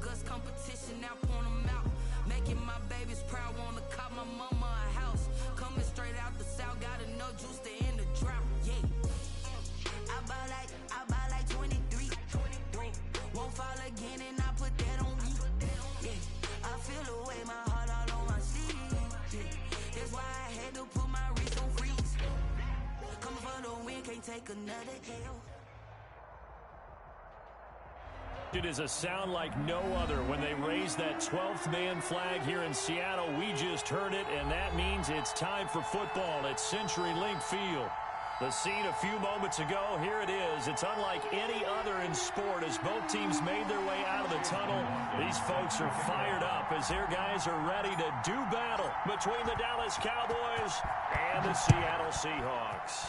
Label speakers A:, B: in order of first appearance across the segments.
A: Guts competition, now point them out. Making my babies proud, wanna cop my mama a house. Coming straight out the south, got enough juice to end the drought. Yeah. I buy like 23. Won't fall again and I put that on me. Yeah. I feel the way, my heart all on my sleeve. Yeah. That's why I had to put my wrist on freeze. Coming for the win, can't take another L.
B: It is a sound like no other when they raise that 12th man flag here in Seattle. We just heard it, and that means it's time for football at CenturyLink Field. The scene a few moments ago, here it is. It's unlike any other in sport as both teams made their way out of the tunnel. These folks are fired up as their guys are ready to do battle between the Dallas Cowboys and the Seattle Seahawks.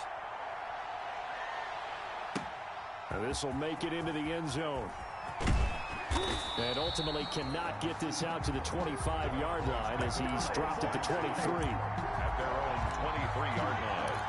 B: This will make it into the end zone. And ultimately cannot get this out to the 25-yard line as he's dropped at the 23.
C: At their own 23-yard line.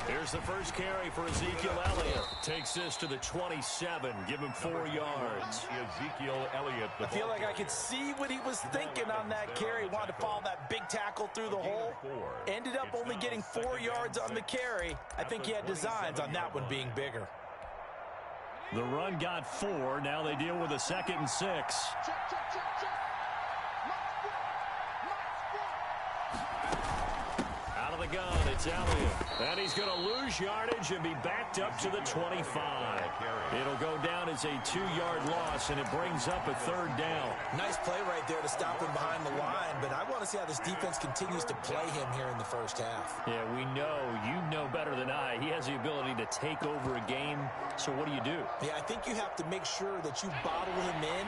B: Here's the first carry for Ezekiel Elliott. Takes this to the 27. Give him 4 yards.
C: Ezekiel Elliott.
D: I feel like I could see what he was thinking on that carry. Wanted to follow that big tackle through the hole. Ended up only getting 4 yards on the carry. I think he had designs on that one being bigger.
B: The run got 4. Now they deal with a 2nd and 6. Out of the gun, it's Elliott. And he's going to lose yardage and be backed up to the 25. It'll go down as a 2-yard loss, and it brings up a 3rd down.
D: Nice play right there to stop him behind the line, but I want to see how this defense continues to play him here in the first half.
B: Yeah, we know. You know better than I. He has the ability to take over a game, so what do you do?
D: Yeah, I think you have to make sure that you bottle him in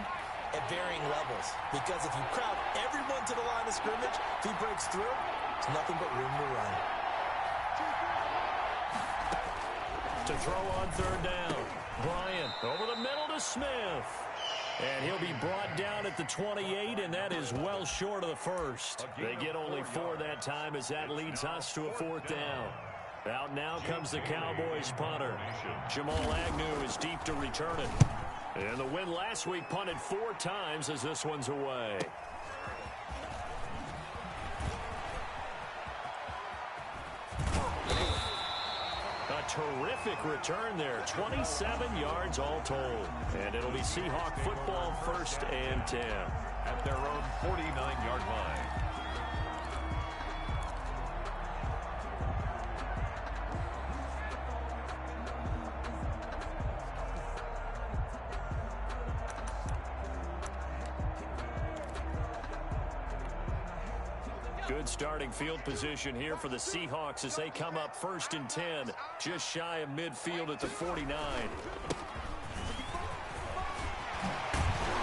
D: at varying levels, because if you crowd everyone to the line of scrimmage, if he breaks through, there's nothing but room to run.
B: To throw on 3rd down. Bryant over the middle to Smith. And he'll be brought down at the 28, and that is well short of the first. They get only 4 that time as that leads us to a 4th down. Out now comes the Cowboys punter. Jamal Agnew is deep to return it. And the win last week punted 4 times as this one's away. A terrific return there. 27 yards all told. And it'll be Seahawk football 1st and 10.
C: At their own 49-yard line.
B: Good starting field position here for the Seahawks as they come up 1st and 10, just shy of midfield at the 49.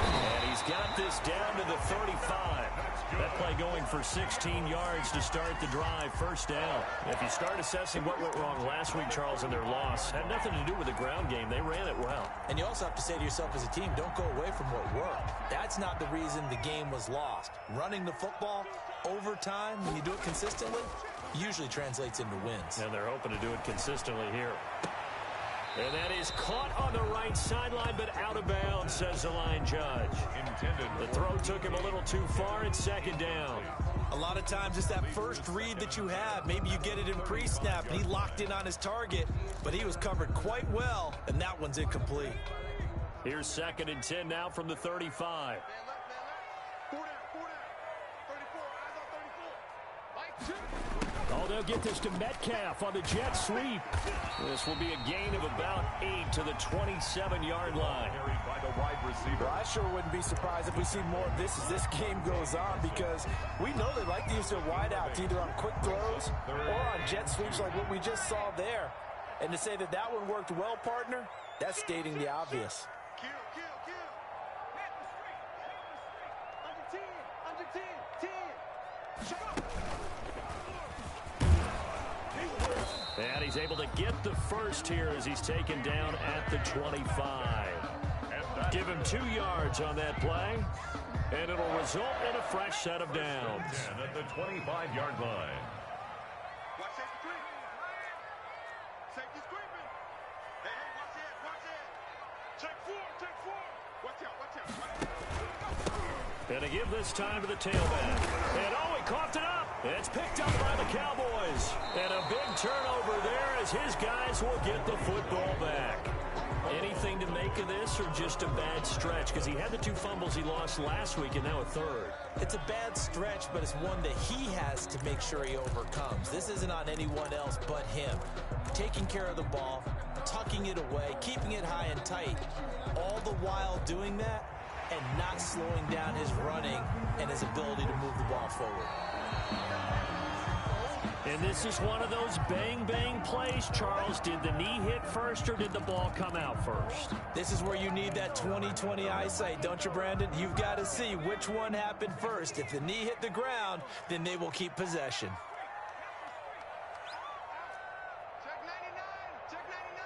B: And he's got this down to the 35. That play going for 16 yards to start the drive, 1st down. If you start assessing what went wrong last week, Charles, in their loss, had nothing to do with the ground game. They ran it well.
D: And you also have to say to yourself as a team, don't go away from what worked. That's not the reason the game was lost. Running the football over time, when you do it consistently, usually translates into wins.
B: And they're hoping to do it consistently here. And that is caught on the right sideline, but out of bounds, says the line judge. The throw took him a little too far. It's 2nd down.
D: A lot of times it's that first read that you have. Maybe you get it in pre-snap, and he locked in on his target, but he was covered quite well, and that one's incomplete.
B: Here's 2nd and 10 now from the 35. Oh, they'll get this to Metcalf on the jet sweep. This will be a gain of about 8 to the 27-yard line.
D: Well, I sure wouldn't be surprised if we see more of this as this game goes on, because we know they like to use their wideouts either on quick throws or on jet sweeps like what we just saw there. And to say that that one worked well, partner, that's stating the obvious.
B: And he's able to get the first here as he's taken down at the 25.
C: And
B: Give him 2 yards on that play, and it'll result in a fresh set of downs.
C: At the 25-yard line.
E: Watch safety creeping. Safety's creeping. Hey, watch it, watch it. Check 4, check 4. Watch out, watch out.
B: And to give this time to the tailback. And oh, he coughed it up. It's picked up by the Cowboys. And a big turnover there as his guys will get the football back. Anything to make of this or just a bad stretch? Because he had the 2 fumbles he lost last week and now a third.
D: It's a bad stretch, but it's one that he has to make sure he overcomes. This isn't on anyone else but him. Taking care of the ball, tucking it away, keeping it high and tight. All the while doing that and not slowing down his running and his ability to move the ball forward.
B: And this is one of those bang-bang plays, Charles. Did the knee hit first or did the ball come out first?
D: This is where you need that 20/20 eyesight, don't you, Brandon? You've got to see which one happened first. If the knee hit the ground, then they will keep possession.
E: Check 99, check 99.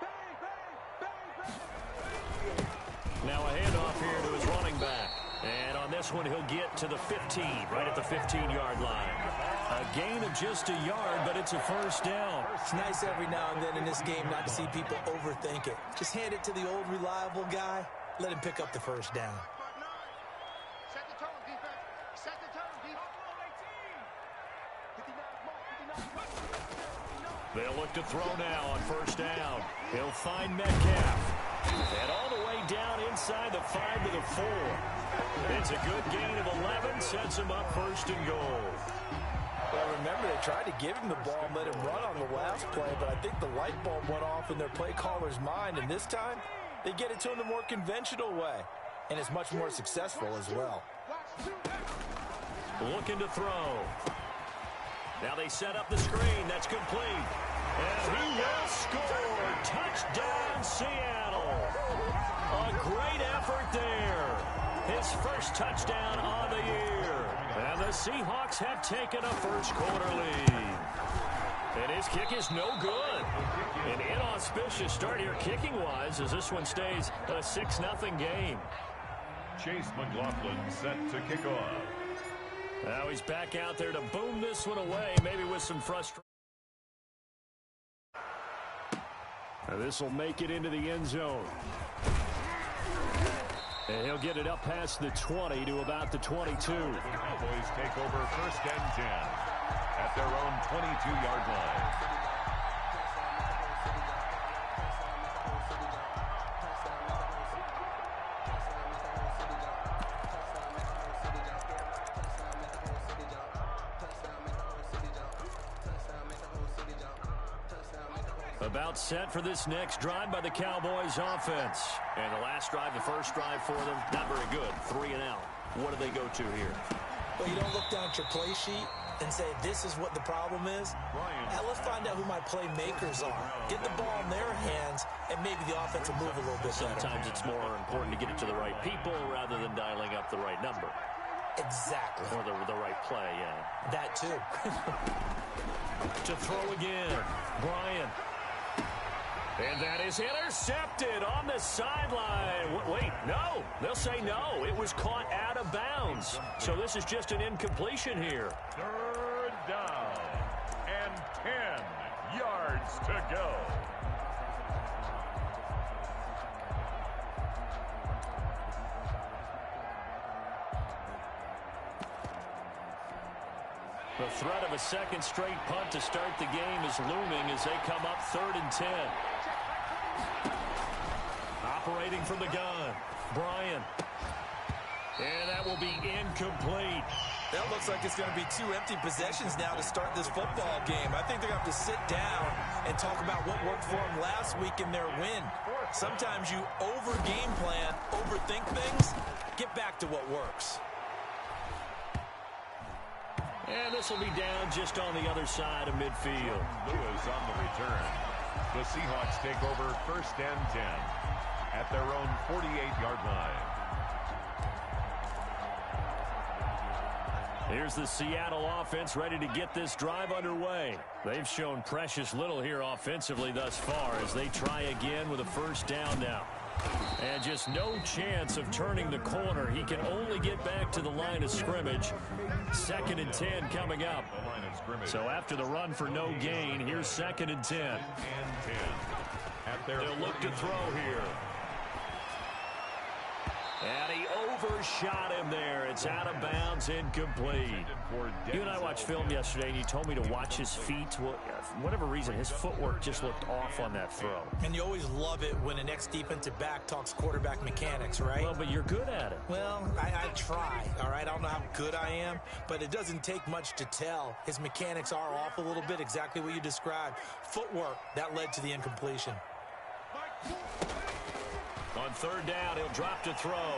E: Bang, bang, bang, bang.
B: Now a handoff here to his running back. And on this one, he'll get to the 15, right at the 15-yard line. A gain of just a yard, but it's a first down.
D: It's nice every now and then in this game not to see people overthink it. Just hand it to the old reliable guy. Let him pick up the first down.
E: Set the tone, defense. Set the tone, defense.
B: They'll look to throw now on first down. He'll find Metcalf. And all the way down inside the 5 to the 4. It's a good gain of 11, sets him up first and goal.
D: Well, remember, they tried to give him the ball and let him run on the last play, but I think the light bulb went off in their play caller's mind, and this time, they get it to him the more conventional way, and it's much more successful as well.
B: Looking to throw. Now they set up the screen. That's complete. And he will score. Touchdown, Seattle. A great effort there. His first touchdown on the year. And the Seahawks have taken a first-quarter lead. And his kick is no good. An inauspicious start here kicking-wise as this one stays a 6-0 game.
C: Chase McLaughlin set to kick off.
B: Now he's back out there to boom this one away, maybe with some frustration. This will make it into the end zone. And he'll get it up past the 20 to about the 22.
C: The Cowboys take over first and 10 at their own 22-yard line.
B: About set for this next drive by the Cowboys offense. And the last drive, the first drive for them, not very good. 3 and out. What do they go to here?
D: Well, you don't look down at your play sheet and say, this is what the problem is. Now, let's find out who my playmakers are. Get the ball in their hands, and maybe the offense will move a little bit better.
B: Sometimes it's more important to get it to the right people rather than dialing up the right number.
D: Exactly.
B: Or the right play, yeah.
D: That, too.
B: To throw again. Bryant. And that is intercepted on the sideline. Wait, no. They'll say no. It was caught out of bounds. So this is just an incompletion here.
C: Third down and 10 yards to go.
B: The threat of a second straight punt to start the game is looming as they come up 3rd and 10. Operating from the gun, Bryant. And that will be incomplete.
D: That looks like it's going to be 2 empty possessions now to start this football game. I think they're going to have to sit down and talk about what worked for them last week in their win. Sometimes you over-game plan, overthink things, get back to what works.
B: And this will be down just on the other side of midfield.
C: Lewis on the return. The Seahawks take over first and 10 at their own 48-yard line.
B: Here's the Seattle offense ready to get this drive underway. They've shown precious little here offensively thus far as they try again with a first down now. And just no chance of turning the corner. He can only get back to the line of scrimmage. 2nd and 10 coming up. So after the run for no gain, here's 2nd and 10. They'll look to throw here. And he overshot him there. It's out of bounds, incomplete. You and I watched film yesterday, and you told me to watch his feet. Well, for whatever reason, his footwork just looked off on that throw.
D: And you always love it when an ex-defensive back talks quarterback mechanics, right?
B: Well, but you're good at it.
D: Well, I try, all right? I don't know how good I am, but it doesn't take much to tell. His mechanics are off a little bit, exactly what you described. Footwork, that led to the incompletion.
B: On 3rd down, he'll drop to throw.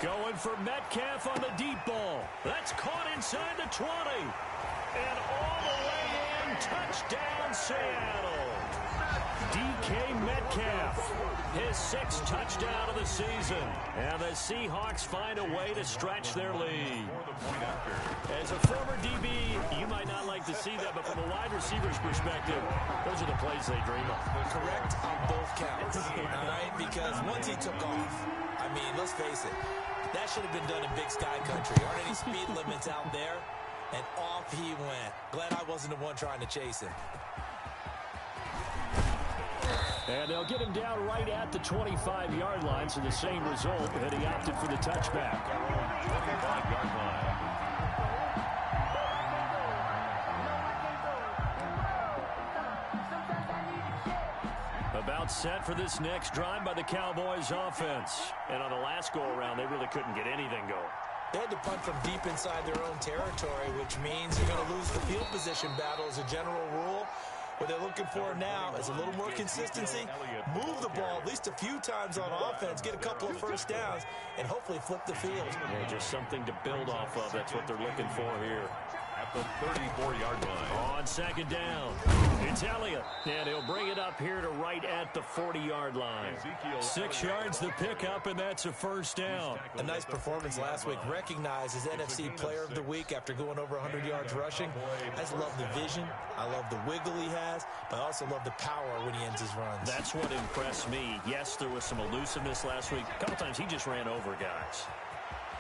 B: Going for Metcalf on the deep ball. That's caught inside the 20. And all the way in, touchdown Seattle. DK Metcalf, his 6th touchdown of the season. And the Seahawks find a way to stretch their lead. As a former DB, you might not like to see that, but from a wide receiver's perspective, those are the plays they dream of.
D: Correct on both counts, all right? Because once he took off, I mean, let's face it, that should have been done in Big Sky Country. Aren't any speed limits out there? And off he went. Glad I wasn't the one trying to chase him.
B: And they'll get him down right at the 25-yard line, so the same result, and he opted for the touchback.
C: 25-yard line.
B: About set for this next drive by the Cowboys offense. And on the last go-around, they really couldn't get anything going.
D: They had to punt from deep inside their own territory, which means you're going to lose the field position battle as a general rule. What they're looking for now is a little more consistency, move the ball at least a few times on offense, get a couple of first downs, and hopefully flip the field.
B: Yeah, just something to build off of. That's what they're looking for here.
C: At the 34-yard line.
B: On 2nd down, it's Elliott. And he'll bring it up here to right at the 40-yard line. 6 yards the pickup, and that's a 1st down.
D: A nice performance last week. Recognized as NFC Player of the Week after going over 100 yards rushing. I just love the vision. I love the wiggle he has, but I also love the power when he ends his runs.
B: That's what impressed me. Yes, there was some elusiveness last week. A couple times he just ran over guys.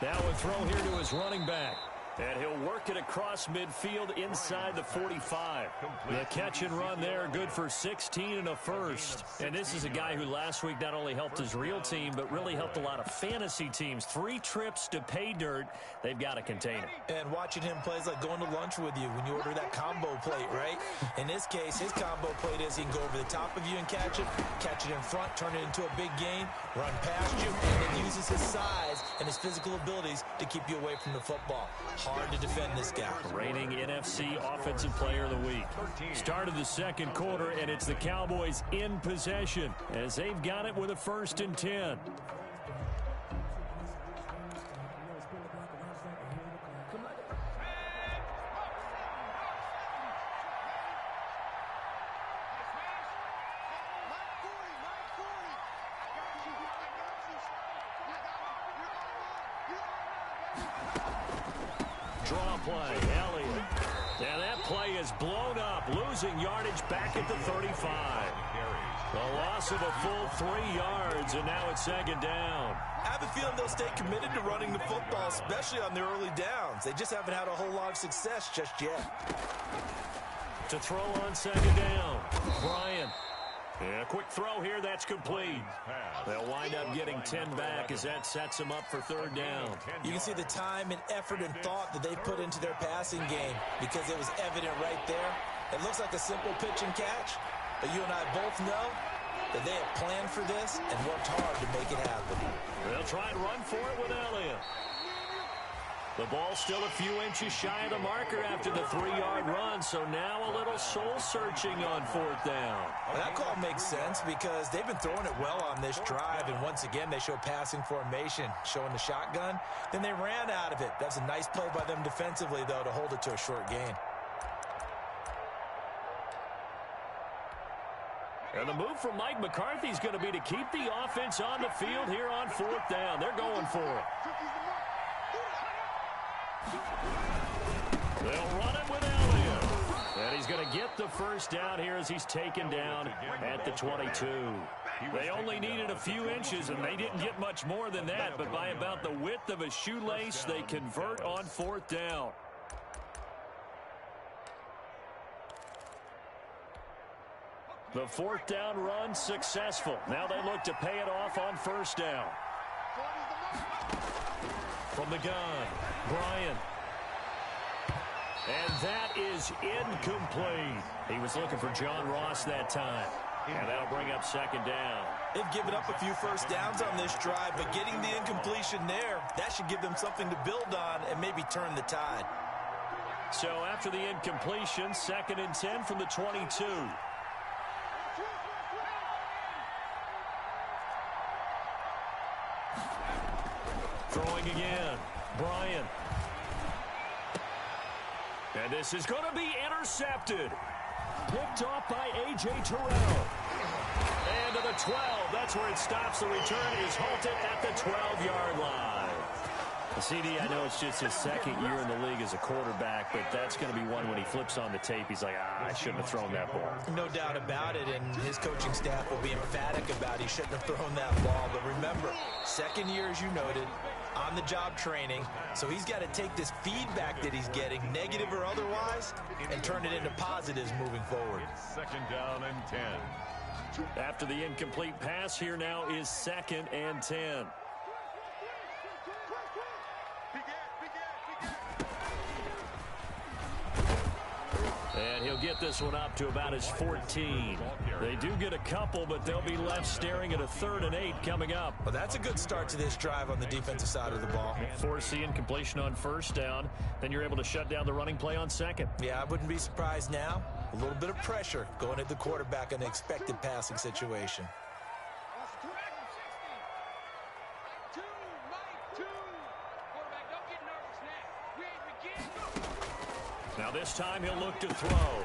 B: Now a throw here to his running back. And he'll work it across midfield inside the 45. The catch and run there, good for 16 and a 1st. And this is a guy who last week not only helped his real team, but really helped a lot of fantasy teams. 3 trips to pay dirt. They've got to contain him.
D: And watching him play is like going to lunch with you when you order that combo plate, right? In this case, his combo plate is he can go over the top of you and catch it in front, turn it into a big gain, run past you, and then uses his size and his physical abilities to keep you away from the football. Hard to defend this guy.
B: Reigning NFC Offensive Player of the Week. Start of the 2nd quarter, and it's the Cowboys in possession as they've got it with a 1st and 10. Draw play, Elliott. And that play is blown up, losing yardage back at the 35. A loss of a full 3 yards, and now it's 2nd down.
D: I have a feeling they'll stay committed to running the football, especially on their early downs. They just haven't had a whole lot of success just yet.
B: To throw on 2nd down, Bryant. And a quick throw here, that's complete. They'll wind up getting 10 back as that sets them up for 3rd down.
D: You can see the time and effort and thought that they put into their passing game because it was evident right there. It looks like a simple pitch and catch, but you and I both know that they have planned for this and worked hard to make it happen.
B: They'll try and run for it with Elliott. The ball still a few inches shy of the marker after the 3-yard run, so now a little soul-searching on 4th down.
D: Well, that call makes sense because they've been throwing it well on this drive, and once again they show passing formation, showing the shotgun. Then they ran out of it. That's a nice play by them defensively, though, to hold it to a short gain.
B: And the move from Mike McCarthy is going to be to keep the offense on the field here on 4th down. They're going for it. They'll run it with Elliott. And he's going to get the 1st down here as he's taken down at the 22. They only needed a few inches, and they didn't get much more than that, but by about the width of a shoelace, they convert on 4th down. The 4th down run successful. Now they look to pay it off on 1st down. From the gun, Bryant. And that is incomplete. He was looking for John Ross that time. And that'll bring up 2nd down.
D: They've given up a few first downs on this drive, but getting the incompletion there, that should give them something to build on and maybe turn the tide.
B: So after the incompletion, 2nd and 10 from the 22. Throwing again, Bryant. And this is going to be intercepted. Picked off by A.J. Terrell. And to the 12. That's where it stops. The return is halted at the 12-yard line. CD, I know it's just his 2nd year in the league as a quarterback, but that's going to be one when he flips on the tape. He's like, I shouldn't have thrown that ball.
D: No doubt about it, and his coaching staff will be emphatic about he shouldn't have thrown that ball. But remember, 2nd year, as you noted, on-the-job training, so he's got to take this feedback that he's getting, negative or otherwise, and turn it into positives moving forward.
C: 2nd down and 10.
B: After the incomplete pass, here now is 2nd and 10. And he'll get this one up to about his 14. They do get a couple, but they'll be left staring at a 3rd and 8 coming up.
D: Well, that's a good start to this drive on the defensive side of the ball.
B: Force the incompletion on 1st down. Then you're able to shut down the running play on 2nd.
D: Yeah, I wouldn't be surprised now. A little bit of pressure going at the quarterback in an expected passing situation.
B: Now this time he'll look to throw.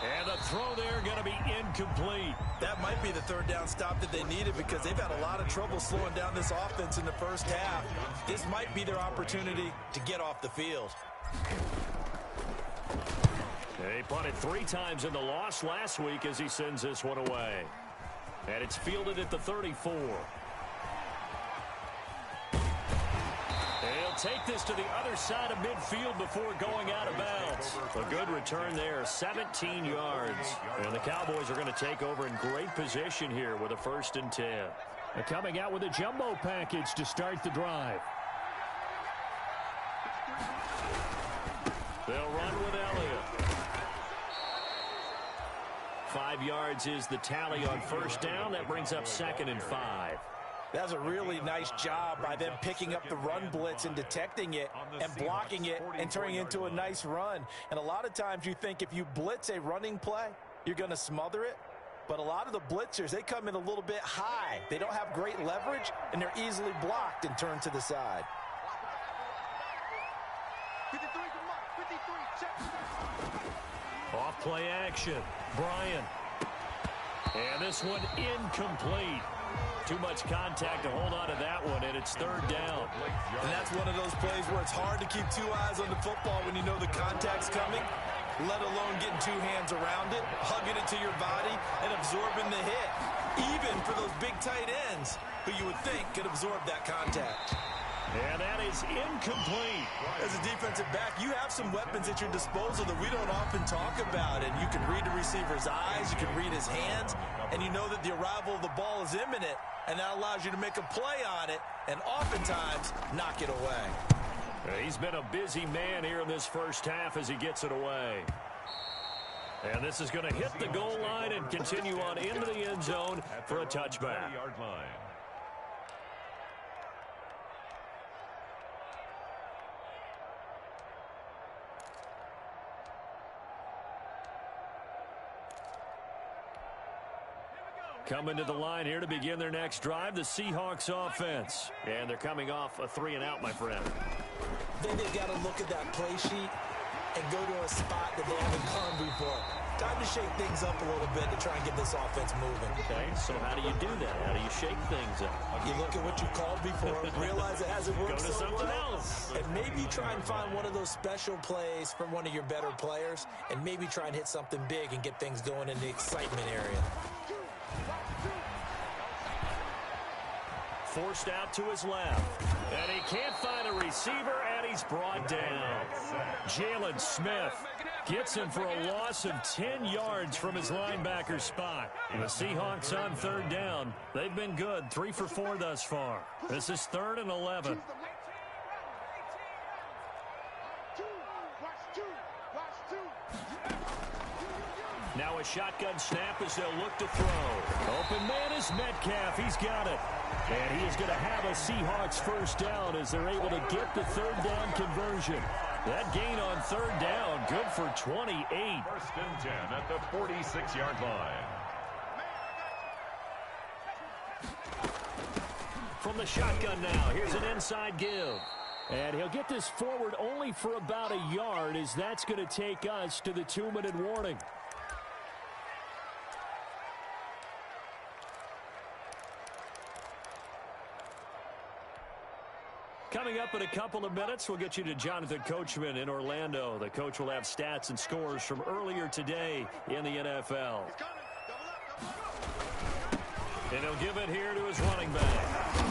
B: And the throw there going to be incomplete.
D: That might be the 3rd down stop that they needed because they've had a lot of trouble slowing down this offense in the 1st half. This might be their opportunity to get off the field.
B: They punted 3 times in the loss last week as he sends this one away. And it's fielded at the 34. He'll take this to the other side of midfield before going out of bounds. A good return there, 17 yards. And the Cowboys are going to take over in great position here with a 1st and 10. They're coming out with a jumbo package to start the drive. They'll run with Elliott. 5 yards is the tally on 1st down. That brings up 2nd and 5.
D: That's a really nice job by them picking up the run blitz and detecting it and blocking it and turning it into a nice run. And a lot of times you think if you blitz a running play, you're going to smother it. But a lot of the blitzers, they come in a little bit high. They don't have great leverage, and they're easily blocked and turned to the side.
E: 53, check.
B: Off play action, Bryant. And this one incomplete. Too much contact to hold on to that one, and it's 3rd down.
D: And that's one of those plays where it's hard to keep 2 eyes on the football when you know the contact's coming, let alone getting 2 hands around it, hugging it to your body, and absorbing the hit. Even for those big tight ends who you would think could absorb that contact.
B: And that is incomplete.
D: As a defensive back, you have some weapons at your disposal that we don't often talk about. And you can read the receiver's eyes, you can read his hands, and you know that the arrival of the ball is imminent, and that allows you to make a play on it and oftentimes knock it away.
B: He's been a busy man here in this 1st half as he gets it away. And this is going to hit the goal line and continue on into the end zone for a touchback. Coming to the line here to begin their next drive, the Seahawks offense. And they're coming off a 3-and-out, my friend.
D: Then they've got to look at that play sheet and go to a spot that they haven't gone before. Time to shake things up a little bit to try and get this offense moving.
B: Okay, so how do you do that? How do you shake things up?
D: You look at what you've called before, realize it hasn't worked
B: Go to
D: so
B: something
D: well,
B: else.
D: and maybe try and find one of those special plays from one of your better players, and maybe try and hit something big and get things going in the excitement area.
B: forced out to his left. And he can't find a receiver, and he's brought down. Jalen Smith gets him for a loss of 10 yards from his linebacker spot. The Seahawks on third down. They've been good, 3 for 4 thus far. This is 3rd and 11. Now a shotgun snap as they'll look to throw. Open man is Metcalf. He's got it. And he is going to have a Seahawks first down as they're able to get the third down conversion. That gain on third down, good for 28.
C: 1st and 10 at the 46-yard line.
B: From the shotgun now, here's an inside give. And he'll get this forward only for about a yard, as that's going to take us to the 2-minute warning. Coming up in a couple of minutes, we'll get you to Jonathan Coachman in Orlando. The coach will have stats and scores from earlier today in the NFL. And he'll give it here to his running back.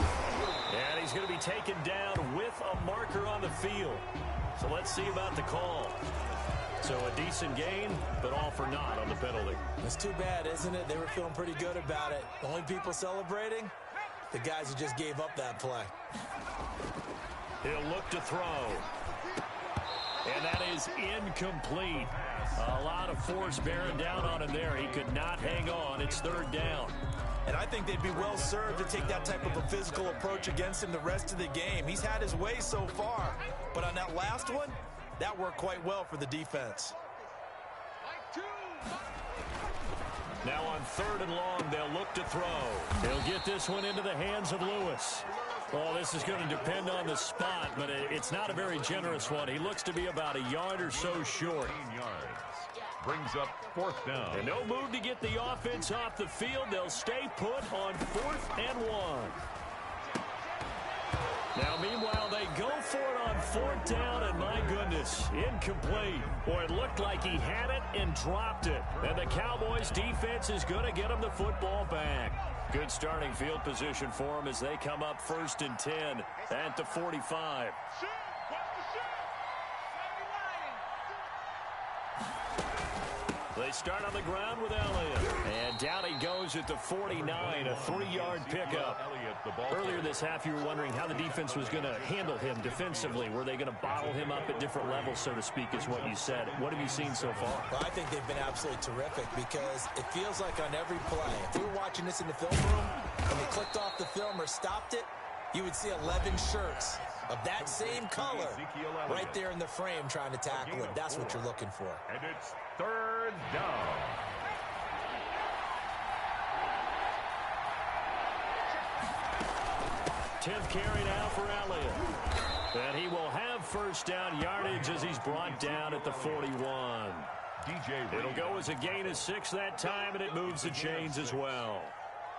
B: And he's going to be taken down with a marker on the field. So let's see about the call. So a decent gain, but all for naught on the penalty.
D: It's too bad, isn't it? They were feeling pretty good about it. The only people celebrating, the guys who just gave up that play.
B: He'll look to throw. And that is incomplete. A lot of force bearing down on him there. He could not hang on. It's 3rd down.
D: And I think they'd be well served to take that type of a physical approach against him the rest of the game. He's had his way so far. But on that last one, that worked quite well for the defense.
B: Now on 3rd and long, they'll look to throw. They'll get this one into the hands of Lewis. Well, this is going to depend on the spot, but it's not a very generous one. He looks to be about a yard or so short.
C: 15 yards. Brings up 4th down.
B: And no move to get the offense off the field. They'll stay put on 4th and 1. Now, meanwhile, they go for it on 4th down, and my goodness, incomplete. Boy, it looked like he had it and dropped it. And the Cowboys defense is going to get him the football back. Good starting field position for him as they come up 1st and 10 at the 45. They start on the ground with Elliott. And down he goes at the 49, a 3-yard pickup. Earlier this half, you were wondering how the defense was going to handle him defensively. Were they going to bottle him up at different levels, so to speak, is what you said. What have you seen so far?
D: Well, I think they've been absolutely terrific because it feels like on every play, if you were watching this in the film room and they clicked off the film or stopped it, you would see 11 shirts of that same color right there in the frame trying to tackle it. That's what you're looking for.
C: And it's 3rd down.
B: Tenth carry now for Elliott. And he will have first down yardage as he's brought down at the 41. It'll go as a gain of 6 that time, and it moves the chains as well.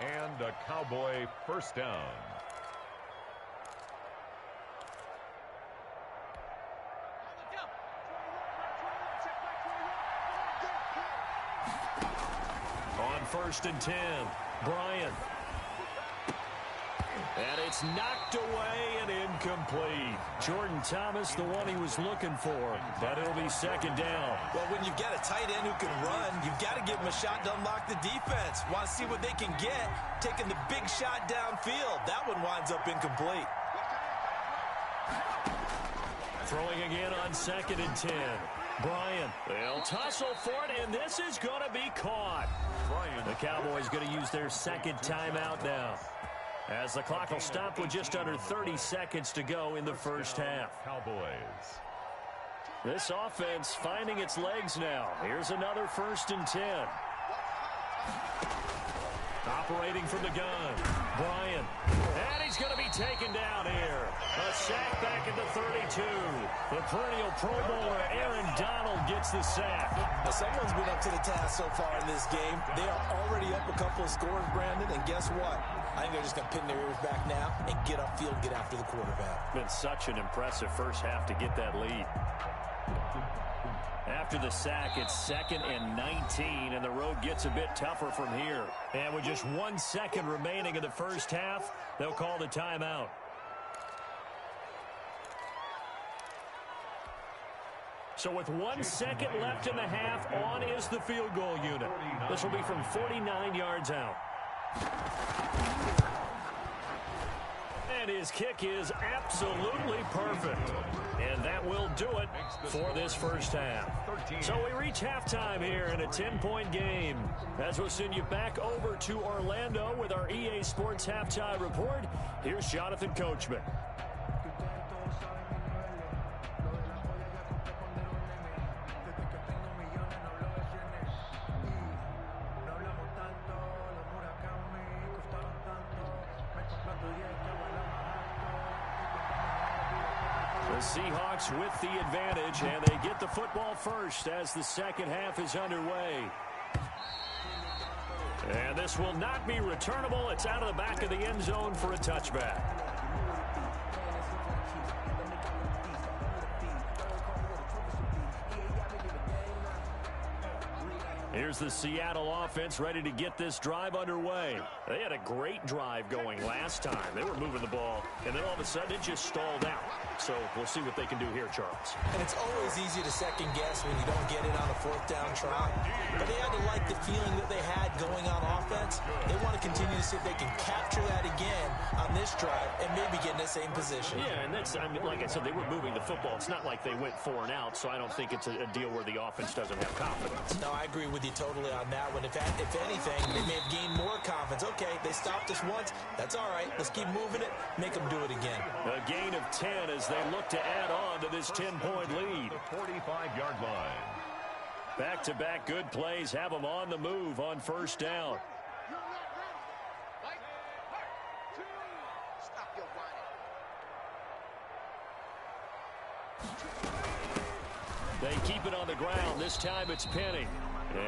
C: And a Cowboy first down.
B: On 1st and 10, Bryant. And it's knocked away and incomplete. Jordan Thomas, the one he was looking for. But it'll be 2nd down.
D: Well, when you get a tight end who can run, you've got to give him a shot to unlock the defense. Want to see what they can get, taking the big shot downfield. That one winds up incomplete.
B: Throwing again on 2nd and 10. Bryant, they'll tussle for it, and this is going to be caught. The Cowboys going to use their 2nd timeout now, as the clock will stop with just under 30 seconds to go in the first half.
C: Cowboys.
B: This offense finding its legs now. Here's another 1st and 10. Operating from the gun, Bryant. And he's going to be taken down here. A sack back at the 32. The perennial Pro Bowler Aaron Donald gets the sack.
D: Now, someone's been up to the task so far in this game. They are already up a couple of scores, Brandon, and guess what? I think they're just going to pin their ears back now and get upfield, get after the quarterback.
B: Been such an impressive first half to get that lead. After the sack, it's 2nd and 19, and the road gets a bit tougher from here. And with just 1 second remaining in the first half, they'll call the timeout. So with 1 second left in the half, on is the field goal unit. This will be from 49 yards out. And his kick is absolutely perfect. And that will do it for this first half. So we reach halftime here in a 10-point game. As we'll send you back over to Orlando with our EA Sports Halftime Report, here's Jonathan Coachman. The Seahawks with the advantage, and they get the football first as the second half is underway. And this will not be returnable. It's out of the back of the end zone for a touchback. Here's the Seattle offense ready to get this drive underway. They had a great drive going last time. They were moving the ball, and then all of a sudden it just stalled out. So we'll see what they can do here, Charles.
D: And it's always easy to second guess when you don't get it on a 4th down try. But they had to like the feeling that they had going on offense. They want to continue to see if they can capture that again on this drive and maybe get in the same position.
B: Yeah, and that's, I mean, like I said, they were moving the football. It's not like they went 4 and out, so I don't think it's a deal where the offense doesn't have confidence.
D: No, I agree with you totally on that one. If anything, they may have gained more confidence. Okay, they stopped us once. That's all right. Let's keep moving it. Make them do it again.
B: A gain of 10 as they look to add on to this 10-point lead.
C: The 45-yard line.
B: Back-to-back good plays have them on the move on first down. They keep it on the ground. This time it's Penny.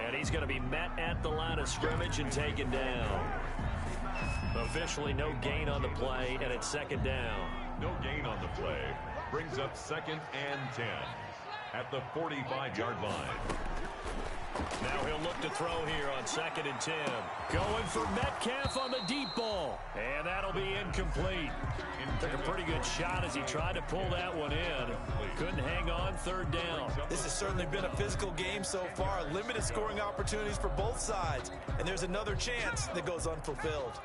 B: And he's going to be met at the line of scrimmage and taken down. Officially no gain on the play, and it's 2nd down.
C: No gain on the play. Brings up 2nd and 10 at the 45-yard line.
B: Now he'll look to throw here on 2nd and 10. Going for Metcalf on the deep ball. And that'll be incomplete. Took a pretty good shot as he tried to pull that one in. Couldn't hang on, 3rd down.
D: This has certainly been a physical game so far. Limited scoring opportunities for both sides. And there's another chance that goes unfulfilled.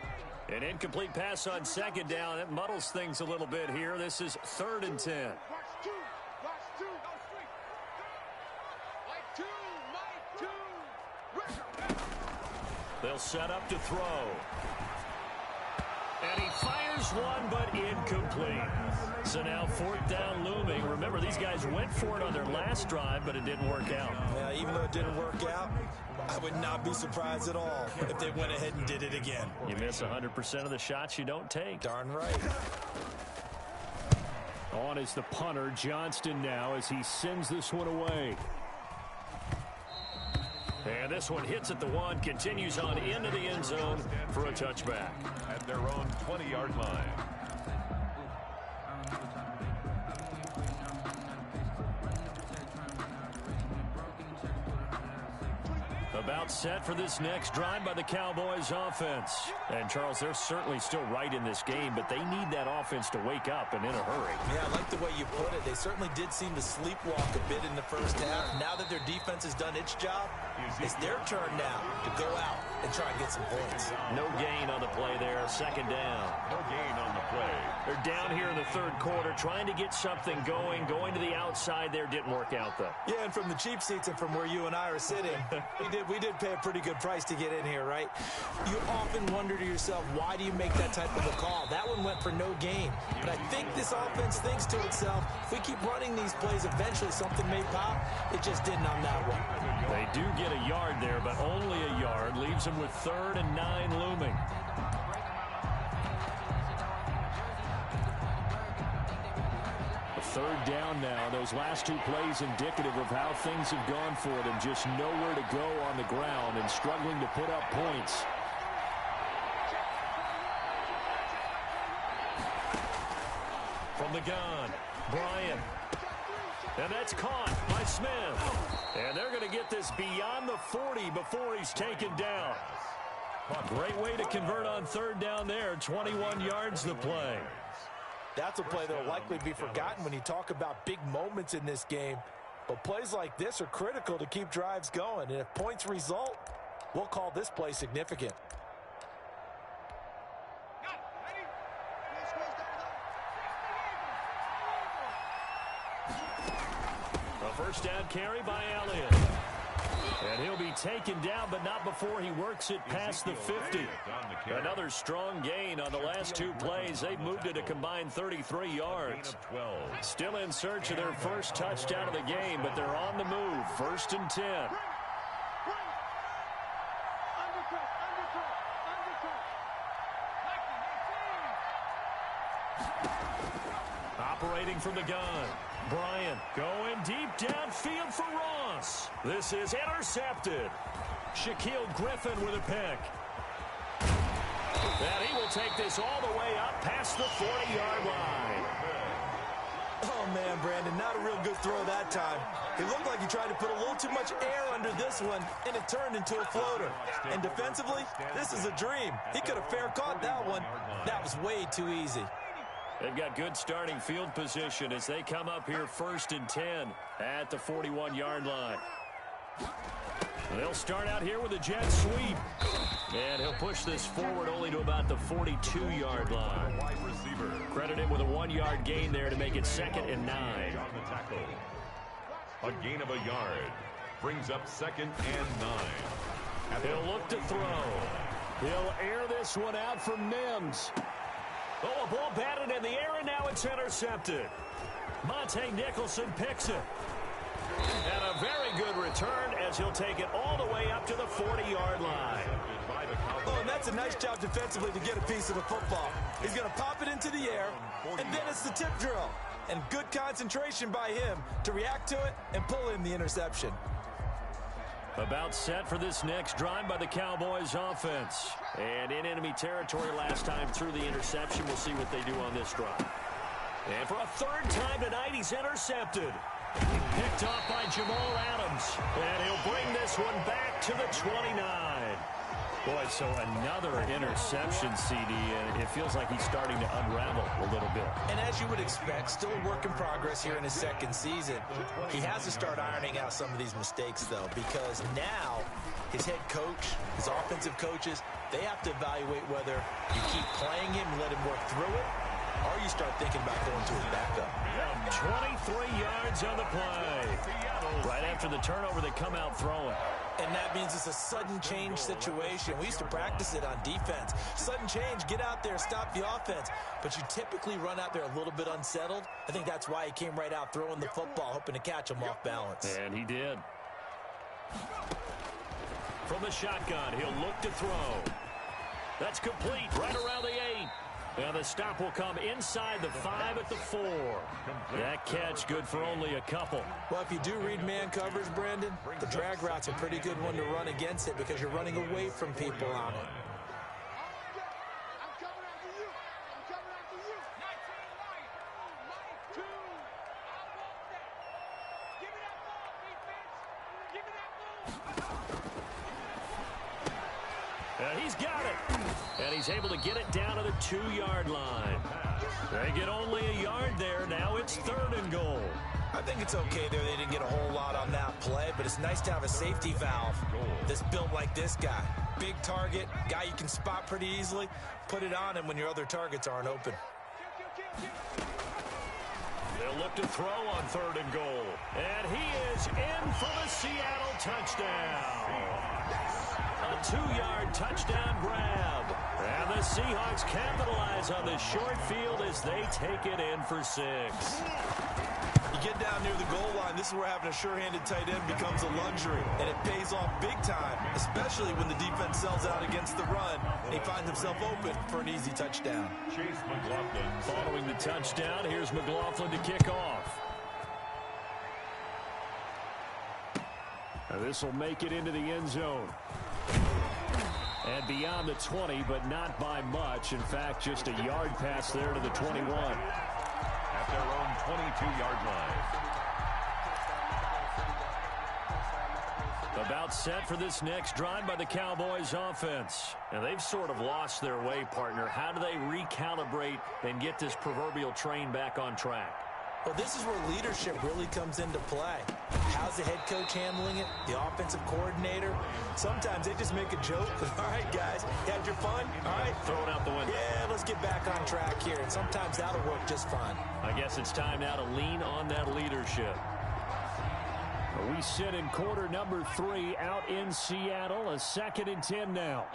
B: An incomplete pass on 2nd down. It muddles things a little bit here. This is 3rd and 10. They'll set up to throw. And he fires one, but incomplete. So now 4th down looming. Remember, these guys went for it on their last drive, but it didn't work out.
D: Yeah, even though it didn't work out, I would not be surprised at all if they went ahead and did it again.
B: You miss 100% of the shots you don't take.
D: Darn right.
B: On is the punter, Johnston, now as he sends this one away. And this one hits at the 1, continues on into the end zone for a touchback.
C: At their own 20-yard line.
B: About set for this next drive by the Cowboys offense. And, Charles, they're certainly still right in this game, but they need that offense to wake up and in a hurry.
D: Yeah, I like the way you put it. They certainly did seem to sleepwalk a bit in the first half. Now that their defense has done its job, it's their turn now to go out and try and get some points.
B: No gain on the play there. 2nd down.
C: No gain on the play.
B: They're down here in the 3rd quarter trying to get something going. Going to the outside there didn't work out, though.
D: Yeah, and from the cheap seats and from where you and I are sitting, we did pay a pretty good price to get in here, right? You often wonder to yourself, why do you make that type of a call? That one went for no gain. But I think this offense thinks to itself, if we keep running these plays, eventually something may pop. It just didn't on that one.
B: They do get a yard there, but only a yard. Leaves them with 3rd and 9 looming. Third down now. Those last 2 plays indicative of how things have gone for them. Just nowhere to go on the ground and struggling to put up points. From the gun, Bryant. And that's caught by Smith. And they're going to get this beyond the 40 before he's taken down. Great way to convert on third down there. 21 yards the play.
D: That's a play that will likely be forgotten when you talk about big moments in this game. But plays like this are critical to keep drives going. And if points result, we'll call this play significant.
B: A first down carry by Elliott. And he'll be taken down, but not before he works it past the 50. Another strong gain on the last two plays. They've moved it a combined 33 yards. Still in search of their first touchdown of the game, but they're on the move. 1st and 10. Operating from the gun. Bryant going deep downfield for Ross. This is intercepted. Shaquille Griffin with a pick. And he will take this all the way up past the 40-yard line.
D: Oh, man, Brandon, not a real good throw that time. It looked like he tried to put a little too much air under this one, and it turned into a floater. And defensively, this is a dream. He could have fair caught that one. That was way too easy.
B: They've got good starting field position as they come up here 1st and 10 at the 41-yard line. They'll start out here with a jet sweep. And he'll push this forward only to about the 42-yard line. Credit him with a 1-yard gain there to make it 2nd and 9.
C: A gain of a yard brings up 2nd and 9.
B: He'll look to throw. He'll air this one out for Mims. Oh, a ball batted in the air, and now it's intercepted. Monte Nicholson picks it. And a very good return as he'll take it all the way up to the 40-yard line.
D: Oh, and that's a nice job defensively to get a piece of the football. He's going to pop it into the air, and then it's the tip drill. And good concentration by him to react to it and pull in the interception.
B: About set for this next drive by the Cowboys offense. And in enemy territory last time through the interception. We'll see what they do on this drive. And for a 3rd time tonight, he's intercepted. Picked off by Jamal Adams. And he'll bring this one back to the 29. Boy, so another interception, CD, and it feels like he's starting to unravel a little bit.
D: And as you would expect, still a work in progress here in his 2nd season. He has to start ironing out some of these mistakes, though, because now his head coach, his offensive coaches, they have to evaluate whether you keep playing him and let him work through it, or you start thinking about going to his backup.
B: 23 yards on the play. Right after the turnover, they come out throwing.
D: And that means it's a sudden change situation. We used to practice it on defense. Sudden change, get out there, stop the offense. But you typically run out there a little bit unsettled. I think that's why he came right out throwing the football, hoping to catch him off balance.
B: And he did. From the shotgun, he'll look to throw. That's complete right around the 8. And the stop will come inside the 5 at the 4. That catch good for only a couple.
D: Well, if you do read man coverage, Brandon, the drag route's a pretty good one to run against it because you're running away from people on it.
B: And he's got it. And he's able to get it down to the 2-yard line. They get only a yard there. Now it's 3rd and goal.
D: I think it's okay there. They didn't get a whole lot on that play, but it's nice to have a safety valve that's built like this guy. Big target, guy you can spot pretty easily. Put it on him when your other targets aren't open.
B: They'll look to throw on 3rd and goal. And he is in for the Seattle touchdown. A 2-yard touchdown grab. And the Seahawks capitalize on the short field as they take it in for 6.
D: You get down near the goal line, this is where having a sure-handed tight end becomes a luxury. And it pays off big time, especially when the defense sells out against the run. And he finds himself open for an easy touchdown.
C: Chase McLaughlin.
B: Following the touchdown, here's McLaughlin to kick off. This will make it into the end zone. And beyond the 20, but not by much. In fact, just a yard pass there to the 21.
C: At their own 22-yard line.
B: About set for this next drive by the Cowboys offense. And they've sort of lost their way, partner. How do they recalibrate and get this proverbial train back on track?
D: Well, this is where leadership really comes into play. How's the head coach handling it? The offensive coordinator? Sometimes they just make a joke. All right, guys, had your fun? All right.
B: Throw it out the window.
D: Yeah, let's get back on track here. And sometimes that'll work just fine.
B: I guess it's time now to lean on that leadership. We sit in quarter number 3 out in Seattle. A 2nd and 10 now.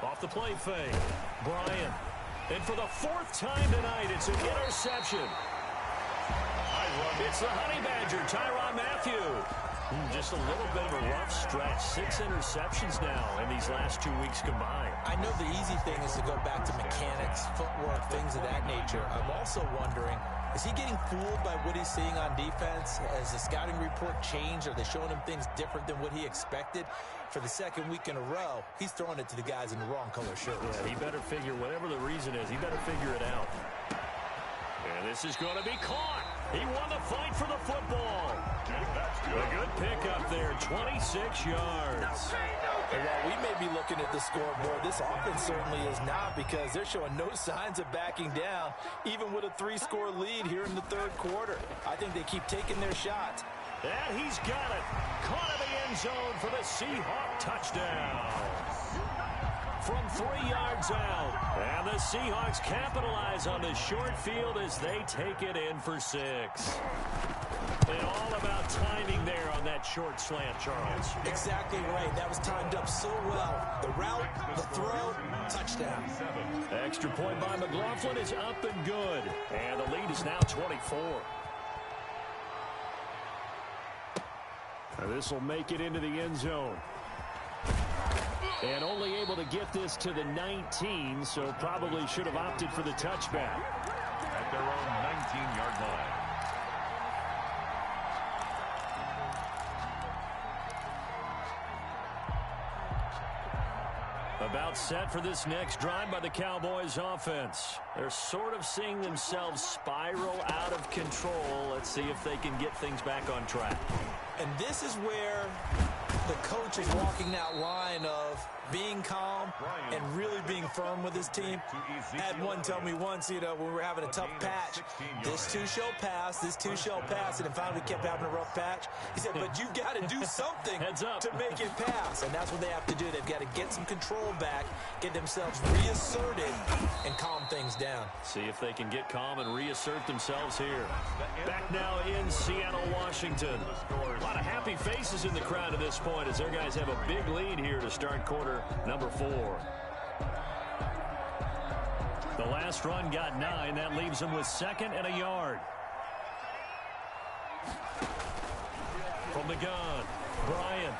B: Off the play fake. Bryant. And for the 4th time tonight, it's an interception. It's the Honey Badger, Tyrann Mathieu. Just a little bit of a rough stretch. 6 interceptions now in these last 2 weeks combined.
D: I know the easy thing is to go back to mechanics, footwork, things of that nature. I'm also wondering, is he getting fooled by what he's seeing on defense? Has the scouting report changed? Are they showing him things different than what he expected? For the 2nd week in a row, he's throwing it to the guys in the wrong color shirts.
B: Yeah, he better figure, whatever the reason is, he better figure it out. And this is going to be caught. He won the fight for the football. A good pickup there, 26 yards.
D: And while we may be looking at the scoreboard, this offense certainly is not, because they're showing no signs of backing down, even with a 3-score lead here in the 3rd quarter. I think they keep taking their shots.
B: And he's got it. Caught in the end zone for the Seahawks touchdown. From 3 yards out. And the Seahawks capitalize on the short field as they take it in for 6. And all about timing there on that short slant, Charles.
D: Exactly right. That was timed up so well. The route, the throw, touchdown.
B: Extra point by McLaughlin is up and good. And the lead is now 24. This will make it into the end zone. And only able to get this to the 19, so probably should have opted for the touchback.
C: At their own 19-yard line.
B: About set for this next drive by the Cowboys offense. They're sort of seeing themselves spiral out of control. Let's see if they can get things back on track.
D: And this is where the coach is walking that line of being calm and really being firm with his team. Had one tell me once, when we were having a tough patch, this too shall pass, this too shall pass, and then finally we kept having a rough patch. He said, but you've got to do something to make it pass, and that's what they have to do. They've got to get some control back, get themselves reasserted, and calm things down.
B: See if they can get calm and reassert themselves here. Back now in Seattle, Washington. A lot of happy faces in the crowd at this point as their guys have a big lead here to start quarter number 4. The last run got 9. That leaves them with 2nd and a yard. From the gun, Bryant.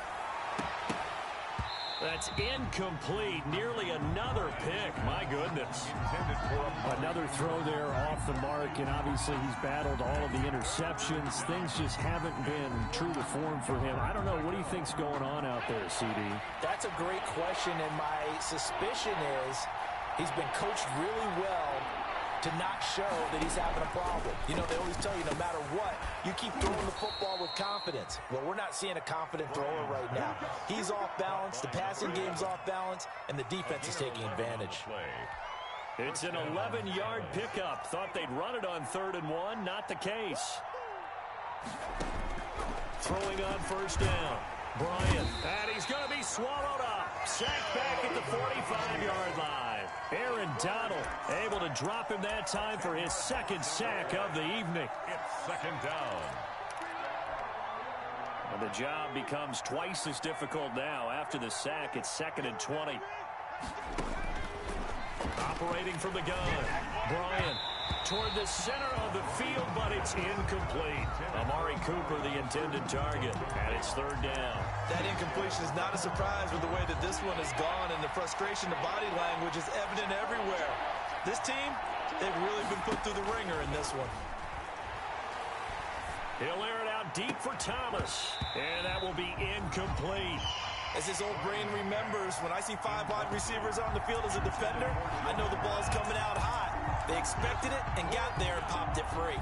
B: That's incomplete. Nearly another pick. My goodness.
F: Another throw there off the mark, and obviously he's battled all of the interceptions. Things just haven't been true to form for him. I don't know. What do you think's going on out there, CD?
D: That's a great question, and my suspicion is he's been coached really well to not show that he's having a problem. They always tell you no matter what, you keep throwing the football with confidence. Well, we're not seeing a confident thrower right now. He's off balance, the passing game's off balance, and the defense is taking advantage.
B: It's an 11-yard pickup. Thought they'd run it on 3rd and 1. Not the case. Throwing on 1st down. Bryant. And he's going to be swallowed up. Sacked back at the 45-yard line. Aaron Donald able to drop him that time for his 2nd sack of the evening.
C: It's 2nd down.
B: And the job becomes twice as difficult now. After the sack, it's 2nd and 20. Operating from the gun. Bryant toward the center of the field, but it's incomplete. Amari Cooper, the intended target, and it's 3rd down.
D: That incompletion is not a surprise with the way that this one has gone, and the frustration, the body language is evident everywhere. This team, they've really been put through the ringer in this one.
B: He'll air it out deep for Thomas, and that will be incomplete.
D: As his old brain remembers, when I see 5 wide receivers on the field as a defender, I know the ball's coming out hot. They expected it and got there and popped it free.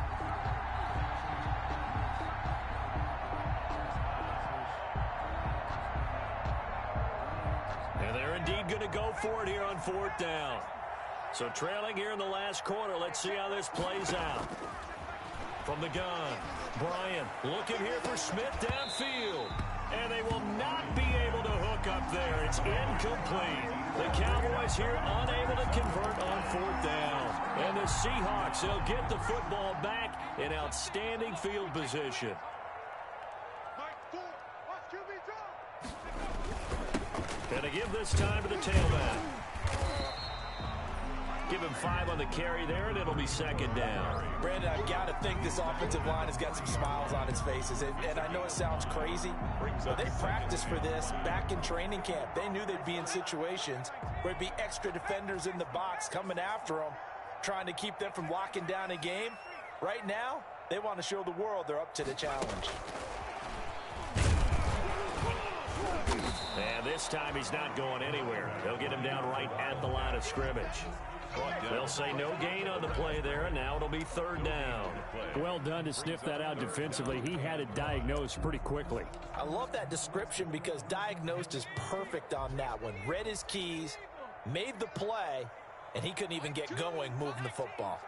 B: And they're indeed going to go for it here on 4th down. So trailing here in the last quarter. Let's see how this plays out. From the gun, Bryant looking here for Smith downfield. And they will not be able to hook up there. It's incomplete. The Cowboys here unable to convert on 4th down. And the Seahawks, they'll get the football back in outstanding field position. And to give this time to the tailback. Give him 5 on the carry there, and it'll be 2nd down.
D: Brandon, I've got to think this offensive line has got some smiles on its faces. And I know it sounds crazy, but they practiced for this back in training camp. They knew they'd be in situations where there'd be extra defenders in the box coming after them, trying to keep them from locking down a game. Right now, they want to show the world they're up to the challenge.
B: And this time he's not going anywhere. They'll get him down right at the line of scrimmage. They'll say no gain on the play there, and now it'll be 3rd down.
F: Well done to sniff that out defensively. He had it diagnosed pretty quickly.
D: I love that description because diagnosed is perfect on that one. Read his keys, made the play, and he couldn't even get going moving the football.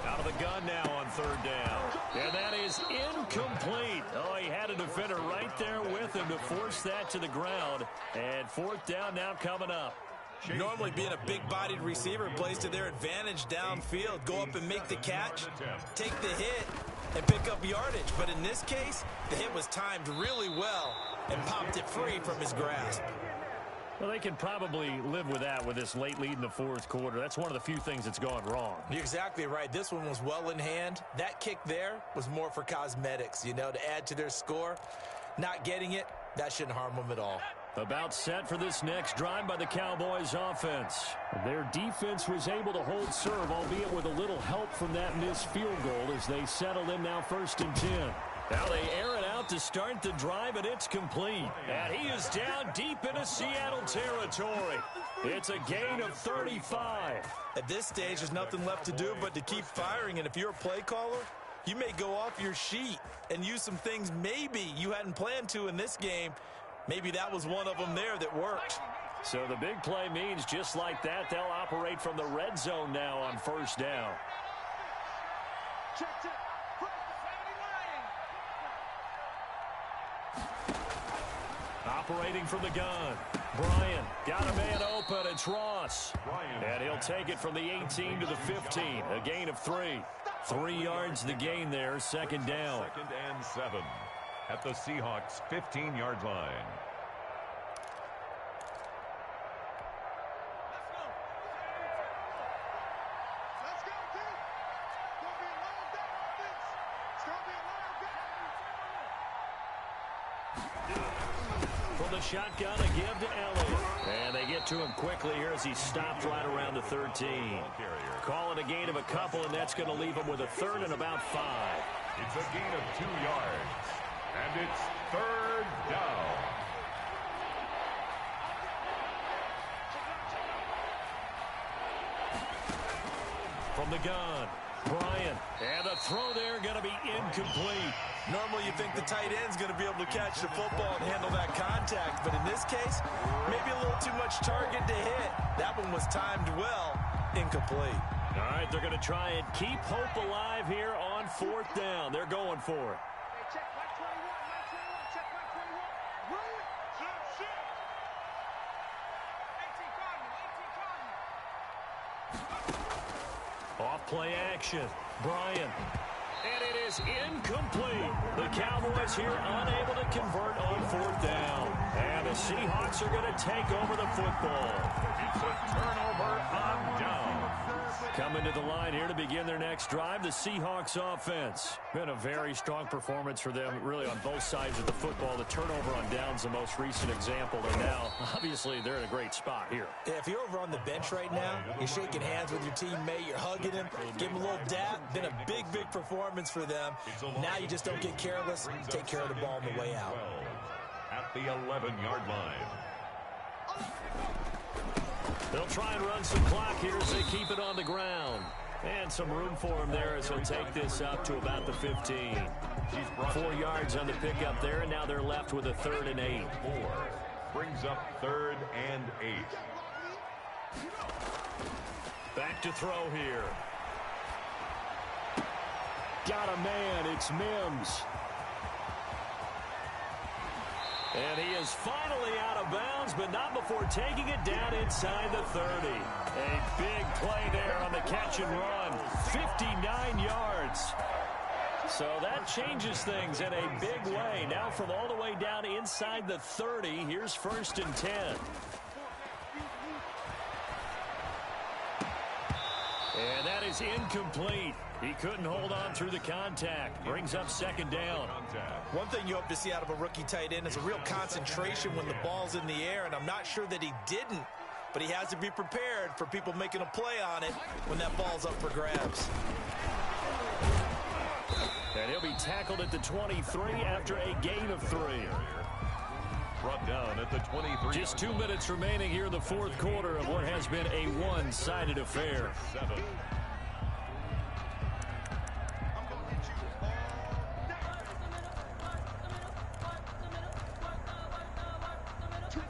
B: Out of the gun now on 3rd down. And that is incomplete. Oh, he had a defender right there with him to force that to the ground. And 4th down now coming up.
D: Normally being a big-bodied receiver plays to their advantage downfield. Go up and make the catch, take the hit, and pick up yardage. But in this case, the hit was timed really well and popped it free from his grasp.
F: Well, they can probably live with that with this late lead in the 4th quarter. That's one of the few things that's gone wrong.
D: You're exactly right. This one was well in hand. That kick there was more for cosmetics, you know, to add to their score. Not getting it, that shouldn't harm them at all.
B: About set for this next drive by the Cowboys offense.
F: Their defense was able to hold serve, albeit with a little help from that missed field goal as they settled in now 1st and 10.
B: Now they air it out to start the drive, and it's complete. And he is down deep into Seattle territory. It's a gain of 35.
D: At this stage, there's nothing left to do but to keep firing. And if you're a play caller, you may go off your sheet and use some things maybe you hadn't planned to in this game. Maybe that was one of them there that worked.
B: So the big play means just like that, they'll operate from the red zone now on 1st down. Operating from the gun. Bryant got a man open. It's Ross. And he'll take it from the 18 to the 15. A gain of 3. 3 yards the gain there. 2nd down.
C: 2nd and 7 at the Seahawks 15-yard line.
B: From the shotgun, a give to Elliott. And they get to him quickly here as he stopped right around the 13. Call it a gain of a couple, and that's going to leave him with a 3rd and about 5.
C: It's a gain of 2 yards. And it's 3rd down.
B: From the gun, Bryant. And the throw there going to be incomplete.
D: Normally you think the tight end's going to be able to catch the football and handle that contact. But in this case, maybe a little too much target to hit. That one was timed well. Incomplete.
B: All right, they're going to try and keep hope alive here on 4th down. They're going for it. Off play action. Bryant. And it is incomplete. The Cowboys here unable to convert on 4th down. And the Seahawks are going to take over the football.
C: It's a turnover on down.
B: Coming to the line here to begin their next drive, the Seahawks offense. Been a very strong performance for them, really on both sides of the football. The turnover on down's the most recent example. And now, obviously, they're in a great spot here.
D: Yeah, if you're over on the bench right now, you're shaking hands with your teammate, you're hugging him, give him a little dap. Been a big, big performance for them. Now you just don't get careless. Take care of the ball on the way out.
C: At the 11-yard line.
B: They'll try and run some clock here as they keep it on the ground.
F: And some room for him there as he'll take this up to about the 15. 4 yards on the pickup there, and now they're left with a 3rd and 8.
C: 4 brings up 3rd and 8.
F: Back to throw here. Got a man. It's Mims. And he is finally out of bounds, but not before taking it down inside the 30. A big play there on the catch and run. 59 yards. So that changes things in a big way. Now from all the way down inside the 30, here's 1st and 10. And that is incomplete. He couldn't hold on through the contact. Brings up 2nd down.
D: One thing you hope to see out of a rookie tight end is a real concentration when the ball's in the air, and I'm not sure that he didn't, but he has to be prepared for people making a play on it when that ball's up for grabs.
F: And he'll be tackled at the 23 after a gain of 3.
C: Brought down at the 23.
F: Just 2 minutes remaining here in the 4th quarter of what has been a one-sided affair.
C: 7.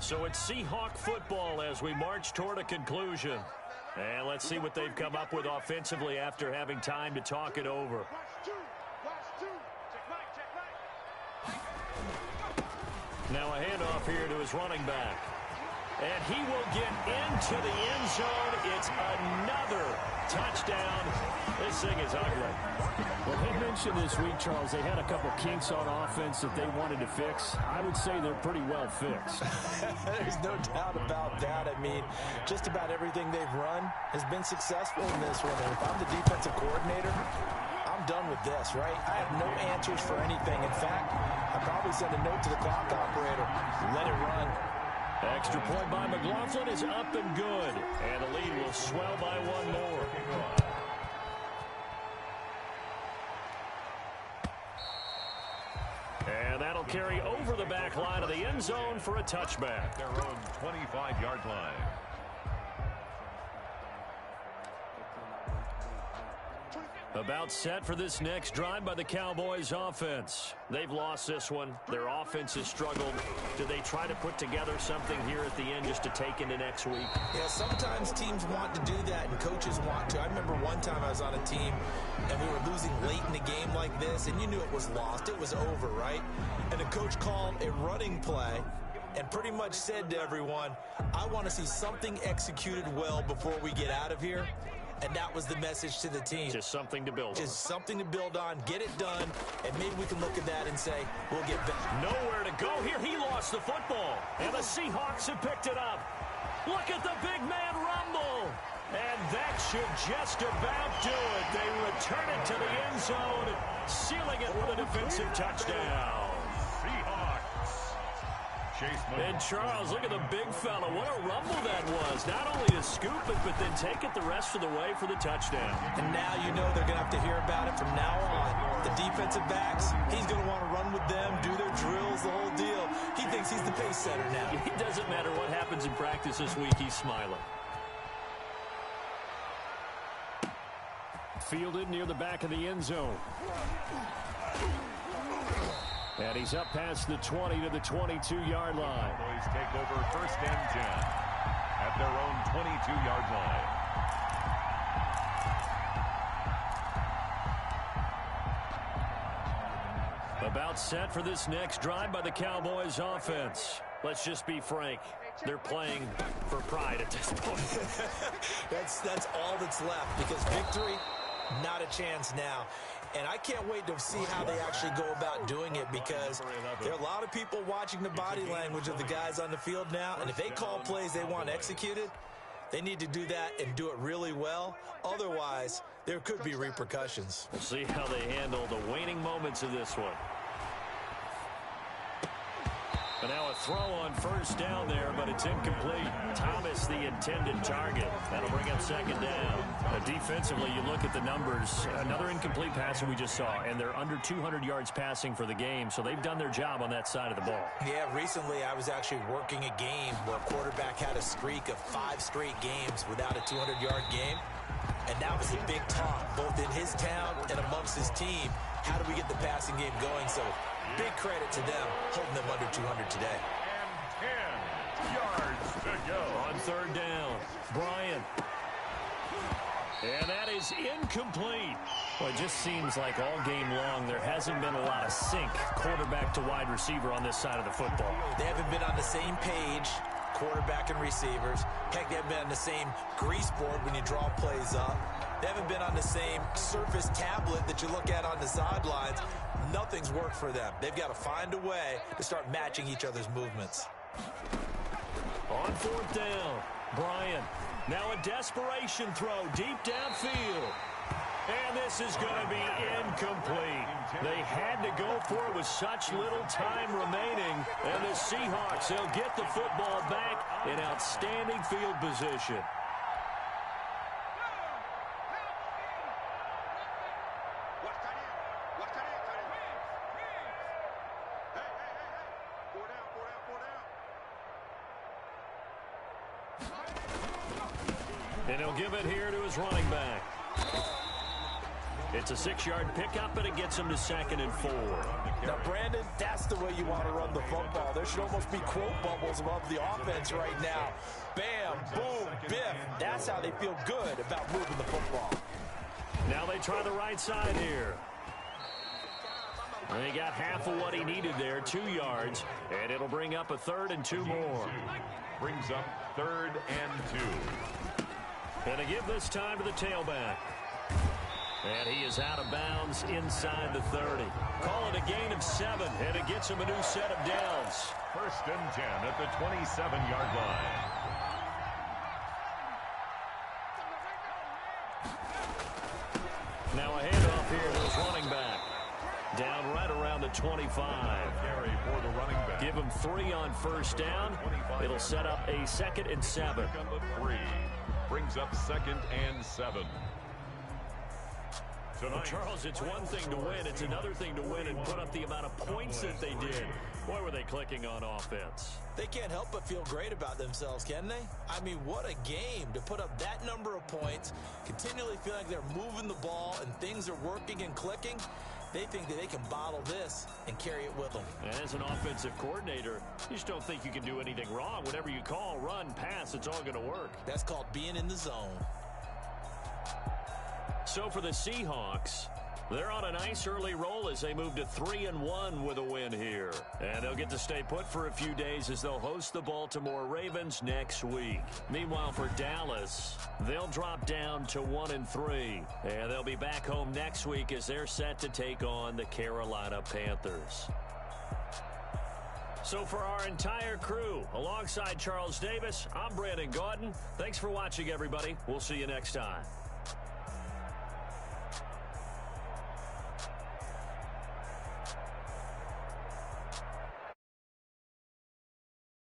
F: So it's Seahawk football as we march toward a conclusion. And let's see what they've come up with offensively after having time to talk it over. Now a handoff here to his running back. And he will get into the end zone. It's another touchdown. This thing is ugly.
G: Well, they mentioned this week, Charles, they had a couple kinks on offense that they wanted to fix. I would say they're pretty well fixed.
D: There's no doubt about that. I mean, just about everything they've run has been successful in this one. And if I'm the defensive coordinator, I'm done with this, right? I have no answers for anything. In fact, I'd probably send a note to the clock operator. Let it run.
F: Extra point by McLaughlin is up and good. And the lead will swell by 1 more. And that'll carry over the back line of the end zone for a touchback.
C: Their own 25-yard line.
F: About set for this next drive by the Cowboys offense. They've lost this one. Their offense has struggled. Do they try to put together something here at the end just to take into next week?
D: Yeah, sometimes teams want to do that and coaches want to. I remember one time I was on a team and we were losing late in a game like this and you knew it was lost. It was over, right? And the coach called a running play and pretty much said to everyone, I want to see something executed well before we get out of here. And that was the message to the team.
F: Just something to build on.
D: Just something to build on, get it done, and maybe we can look at that and say, we'll get back.
F: Nowhere to go here. He lost the football. And the Seahawks have picked it up. Look at the big man rumble. And that should just about do it. They return it to the end zone, sealing it with a defensive touchdown.
C: Seahawks.
F: And Charles, look at the big fella. What a rumble that was. Not only to scoop it, but then take it the rest of the way for the touchdown.
D: And now you know they're going to have to hear about it from now on. The defensive backs, he's going to want to run with them, do their drills, the whole deal. He thinks he's the pace setter now.
F: It doesn't matter what happens in practice this week. He's smiling.
G: Fielded near the back of the end zone. And he's up past the 20 to the 22-yard line.
C: Cowboys take over 1st and 10 at their own 22-yard line.
F: About set for this next drive by the Cowboys offense. Let's just be frank. They're playing for pride at this point.
D: That's all that's left because victory, not a chance now. And I can't wait to see how they actually go about doing it because there are a lot of people watching the body language of the guys on the field now. And if they call plays they want executed, they need to do that and do it really well. Otherwise, there could be repercussions.
F: We'll see how they handle the waning moments of this one. And now a throw on 1st down there, but it's incomplete. Thomas, the intended target. That'll bring up 2nd down. Defensively, you look at the numbers. Another incomplete pass that we just saw, and they're under 200 yards passing for the game, so they've done their job on that side of the ball.
D: Yeah, recently I was actually working a game where a quarterback had a streak of 5 straight games without a 200-yard game. And that was a big talk, both in his town and amongst his team. How do we get the passing game going? So big credit to them, holding them under 200 today.
C: And 10 yards to go.
B: On third down, Bryant. And that is incomplete.
G: Well, it just seems like all game long there hasn't been a lot of sync quarterback to wide receiver on this side of the football.
D: They haven't been on the same page, quarterback and receivers. Heck, they haven't been on the same grease board when you draw plays up. They haven't been on the same surface tablet that you look at on the sidelines. Nothing's worked for them. They've got to find a way to start matching each other's movements.
B: On fourth down, Bryant. Now a desperation throw deep downfield. And this is going to be incomplete. They had to go for it with such little time remaining. And the Seahawks, they'll get the football back in outstanding field position. And he'll give it here to his running back. It's a 6-yard pickup, and it gets him to 2nd and 4.
D: Now, Brandon, that's the way you want to run the football. There should almost be quote bubbles above the offense right now. Bam, boom, biff. That's how they feel good about moving the football.
B: Now they try the right side here. And he got half of what he needed there, 2 yards, and it'll bring up a 3rd and 2 more.
C: Brings up 3rd and 2.
B: And to give this time to the tailback. And he is out of bounds inside the 30. Call it a gain of 7, and it gets him a new set of downs.
C: 1st and 10 at the 27-yard line.
B: Now a handoff here to his running back. Down right around the 25.
C: Carry for the running back.
B: Give him 3 on 1st down. It'll set up a 2nd and 7.
C: 2nd and 3. Brings up 2nd and 7.
B: Well, Charles, it's one thing to win. It's another thing to win and put up the amount of points that they did. Boy, were they clicking on offense.
D: They can't help but feel great about themselves, can they? I mean, what a game to put up that number of points, continually feeling like they're moving the ball and things are working and clicking. They think that they can bottle this and carry it with them.
B: As an offensive coordinator, you just don't think you can do anything wrong. Whatever you call, run, pass, it's all going to work.
D: That's called being in the zone.
B: So for the Seahawks, they're on a nice early roll as they move to 3-1 with a win here. And they'll get to stay put for a few days as they'll host the Baltimore Ravens next week. Meanwhile, for Dallas, they'll drop down to 1-3. And they'll be back home next week as they're set to take on the Carolina Panthers. So for our entire crew, alongside Charles Davis, I'm Brandon Gaudin. Thanks for watching, everybody. We'll see you next time.